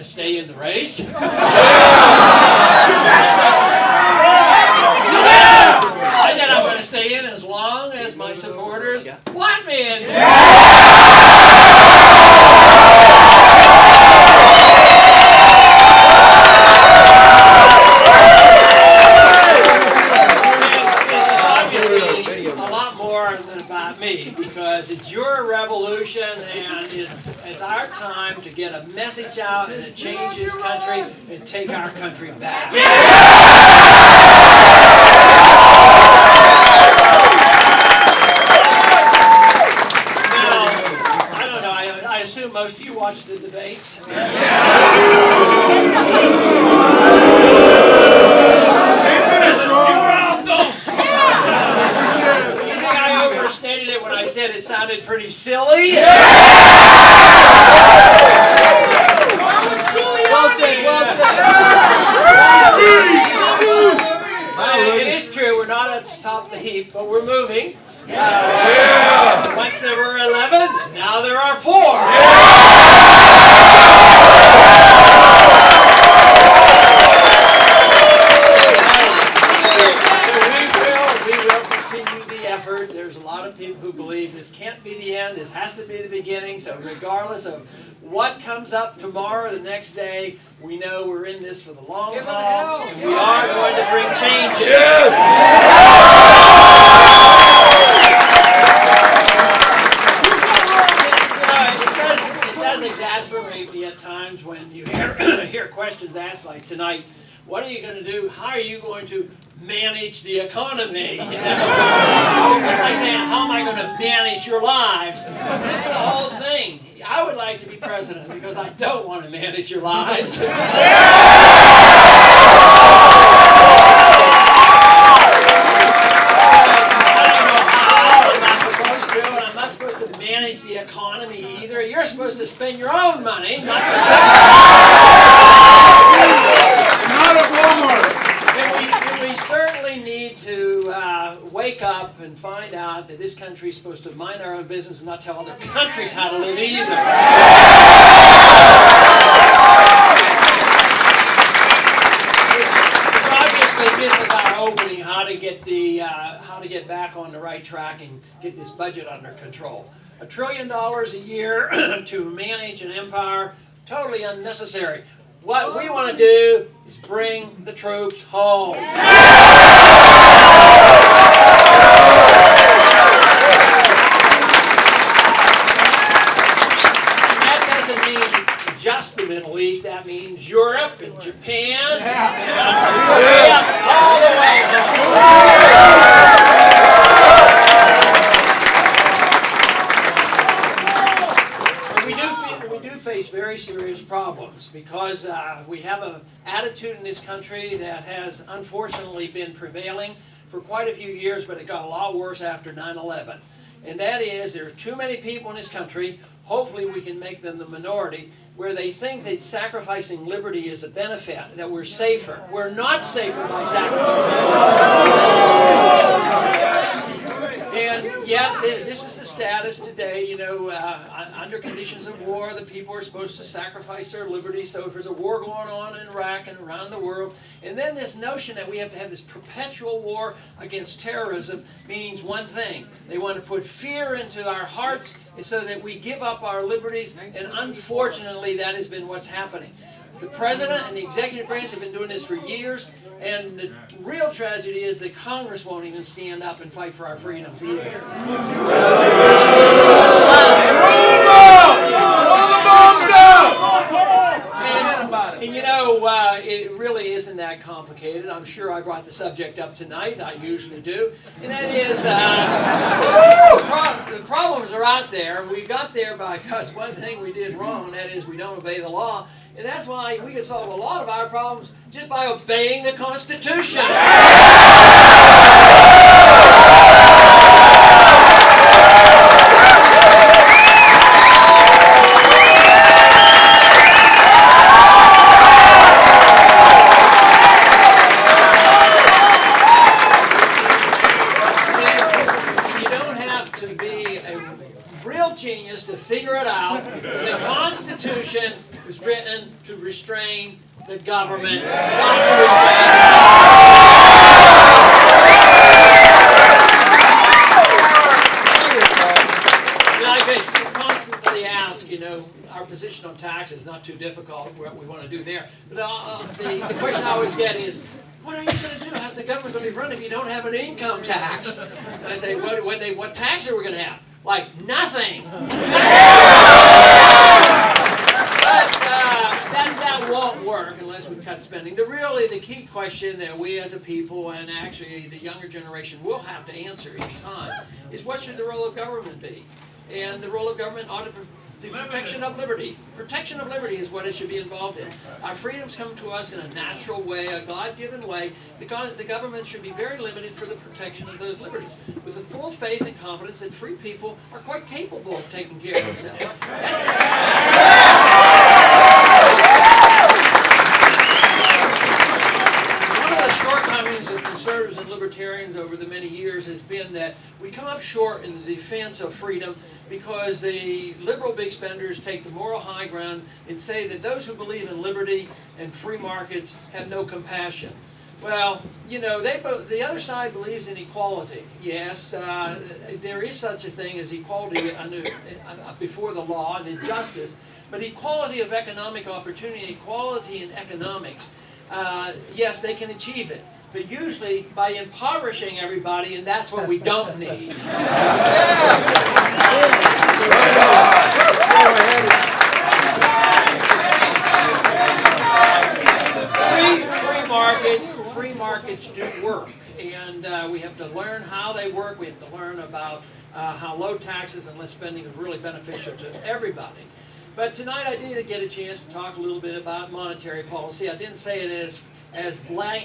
Stay in the race. I said I'm going to stay in as long as my supporters want me in. Obviously, a lot more than about me, because it's your revolution and it's our time to get a message out and to change this country and take our country back. Now, I don't know, I assume most of you watch the debates. You think I overstated it when I said it sounded pretty silly? It is true, we're not at the top of the heap, but we're moving. Once there were 11, now there are 4. We will continue the effort. There's a lot of people who believe this can't be the end, this has to be the beginning, so regardless of what comes up tomorrow or the next day, we know we're in this for the long haul, and we are going to bring changes. Yes! It does exasperate me at times when you hear questions asked like tonight, what are you going to do? How are you going to manage the economy? You know? It's like saying, how am I going to manage your lives? This is the whole thing. I would like to be president because I don't want to manage your lives. I don't know how. I'm not supposed to, and I'm not supposed to manage the economy either. You're supposed to spend your own money, not at Walmart. We certainly need to wake up and find out that this country is supposed to mind our own business and not tell other countries how to live either. Obviously, business are opening how to get back on the right track and get this budget under control. $1 trillion a year to manage an empire, totally unnecessary. What we want to do is bring the troops home. That doesn't mean just the Middle East. That means Europe and Japan and Korea, all the way home. We do face very serious problems because we have an attitude in this country that has unfortunately been prevailing for quite a few years, but it got a lot worse after 9/11. And that is, there are too many people in this country, hopefully we can make them the minority, where they think that sacrificing liberty is a benefit, that we're safer. We're not safer by sacrificing liberty. And yet, this is the status today. You know, under conditions of war, the people are supposed to sacrifice their liberty. So if there's a war going on in Iraq and around the world, and then this notion that we have to have this perpetual war against terrorism means one thing. They want to put fear into our hearts so that we give up our liberties, and unfortunately, that has been what's happening. The President and the executive branch have been doing this for years, and the real tragedy is that Congress won't even stand up and fight for our freedoms either. And you know, it really isn't that complicated. I'm sure I brought the subject up tonight. I usually do. And that is, the problems are out there. We got there because one thing we did wrong, and that is we don't obey the law. And that's why we can solve a lot of our problems just by obeying the Constitution. Genius to figure it out. The Constitution was written to restrain the government, not to restrain the I've been constantly asked, you know, our position on taxes is not too difficult, what we want to do there. But the question I always get is, what are you going to do? How's the government going to be run if you don't have an income tax? And I say, what tax are we going to have? Like nothing. But that won't work unless we cut spending. The key question that we as a people, and actually the younger generation, will have to answer each time is, what should the role of government be? And the role of government ought to be the protection of liberty. Protection of liberty is what it should be involved in. Our freedoms come to us in a natural way, a God-given way, because the government should be very limited for the protection of those liberties, with the full faith and confidence that free people are quite capable of taking care of themselves. One of the shortcomings of conservatives and libertarians over the many years has been that we come up short in the defense of freedom because the liberal big spenders take the moral high ground and say that those who believe in liberty and free markets have no compassion. Well, you know, the other side believes in equality. Yes, there is such a thing as equality before the law and in justice, but equality of economic opportunity, equality in economics, yes, they can achieve it. But usually by impoverishing everybody, and that's what we don't need. Free markets do work, and we have to learn how they work. We have to learn about how low taxes and less spending is really beneficial to everybody. But tonight I did get a chance to talk a little bit about monetary policy. I didn't say it as clearly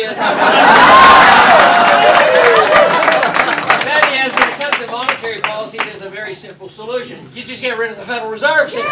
as that is, when it comes to monetary policy, there's a very simple solution. You just get rid of the Federal Reserve system.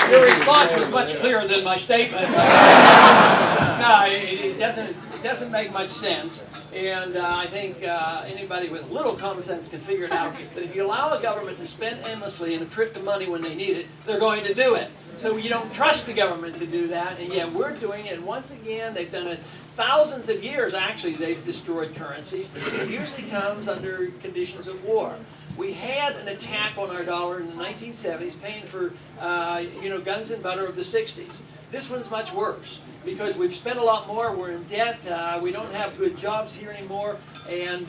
Your response was much clearer than my statement. No, it doesn't. doesn't make much sense. And I think anybody with a little common sense can figure it out. That if you allow a government to spend endlessly and to print the money when they need it, they're going to do it. So you don't trust the government to do that, and yet we're doing it. And once again, they've done it thousands of years. Actually, they've destroyed currencies. It usually comes under conditions of war. We had an attack on our dollar in the 1970s, paying for guns and butter of the 60s. This one's much worse because we've spent a lot more. We're in debt. We don't have good jobs here anymore, and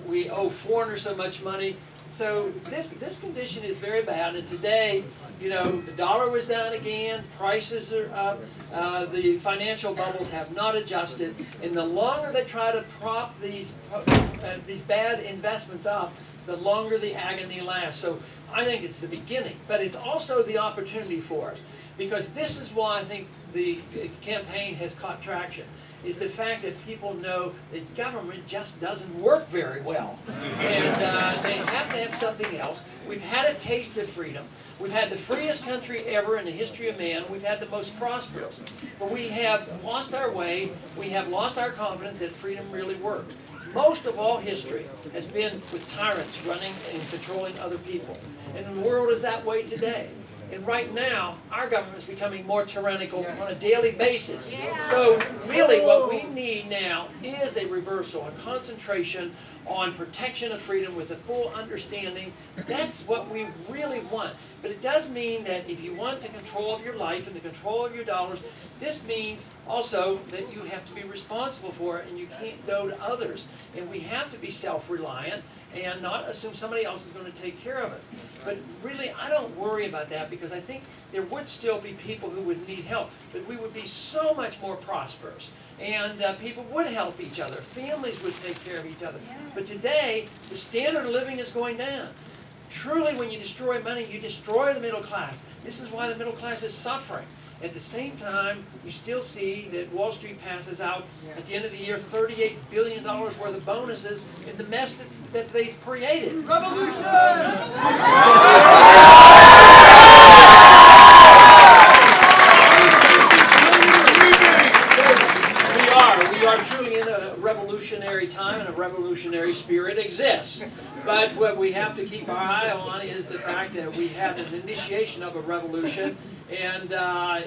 we owe foreigners so much money. So this condition is very bad. And today, the dollar was down again. Prices are up. The financial bubbles have not adjusted. And the longer they try to prop these bad investments up, the longer the agony lasts. So I think it's the beginning, but it's also the opportunity for us. Because this is why I think the campaign has caught traction, is the fact that people know that government just doesn't work very well. And they have to have something else. We've had a taste of freedom. We've had the freest country ever in the history of man. We've had the most prosperous. But we have lost our way. We have lost our confidence that freedom really works. Most of all history has been with tyrants running and controlling other people. And the world is that way today. And right now, our government is becoming more tyrannical on a daily basis. So really what we need now is a reversal, a concentration on protection of freedom with a full understanding. That's what we really want. But it does mean that if you want the control of your life and the control of your dollars, this means also that you have to be responsible for it and you can't go to others. And we have to be self-reliant and not assume somebody else is going to take care of us. But really, I don't worry about that because I think there would still be people who would need help, but we would be so much more prosperous. And people would help each other. Families would take care of each other. But today, the standard of living is going down. Truly, when you destroy money, you destroy the middle class. This is why the middle class is suffering. At the same time, you still see that Wall Street passes out at the end of the year $38 billion worth of bonuses in the mess that they've created. Revolution! We are truly in a revolutionary time, and a revolutionary spirit exists. But what we have to keep our eye on is the fact that we have an initiation of a revolution, and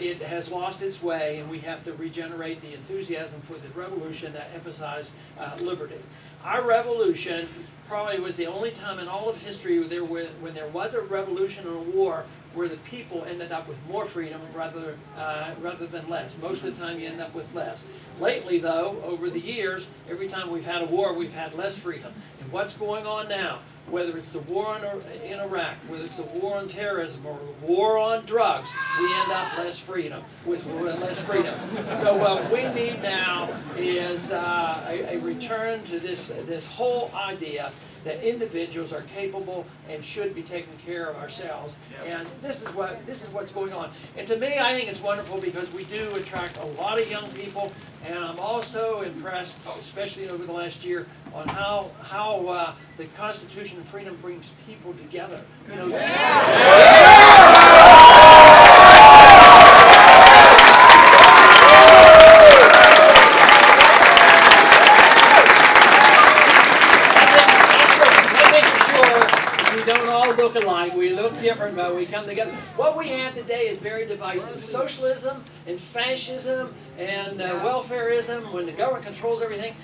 it has lost its way, and we have to regenerate the enthusiasm for the revolution that emphasized liberty. Our revolution probably was the only time in all of history when there was a revolution or a war where the people ended up with more freedom rather than less. Most of the time you end up with less. Lately, though, over the years, every time we've had a war, we've had less freedom. And what's going on now? Whether it's the war in Iraq, whether it's the war on terrorism or the war on drugs, we end up less freedom, with less freedom. So what we need now is a return to this whole idea that individuals are capable and should be taking care of ourselves. And this is what's going on. And to me, I think it's wonderful because we do attract a lot of young people, and I'm also impressed, especially over the last year, on how the Constitution and freedom brings people together. Alike. We look different, but we come together. What we have today is very divisive. Socialism and fascism and welfareism, when the government controls everything,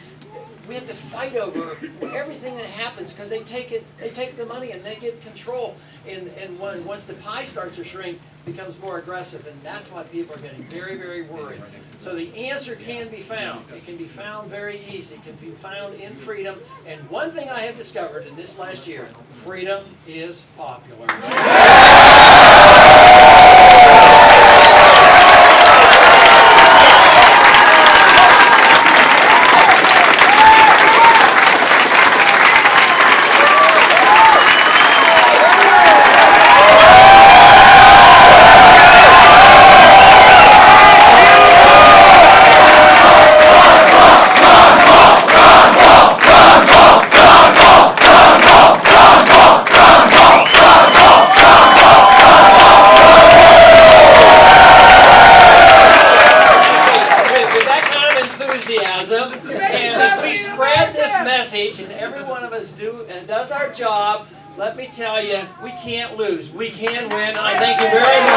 we have to fight over everything that happens because they take the money and they get control. And once the pie starts to shrink, it becomes more aggressive, and that's why people are getting very, very worried. So the answer can be found. It can be found very easy. It can be found in freedom. And one thing I have discovered in this last year, freedom is popular. let me tell you, we can't lose. We can win. And I thank you very much.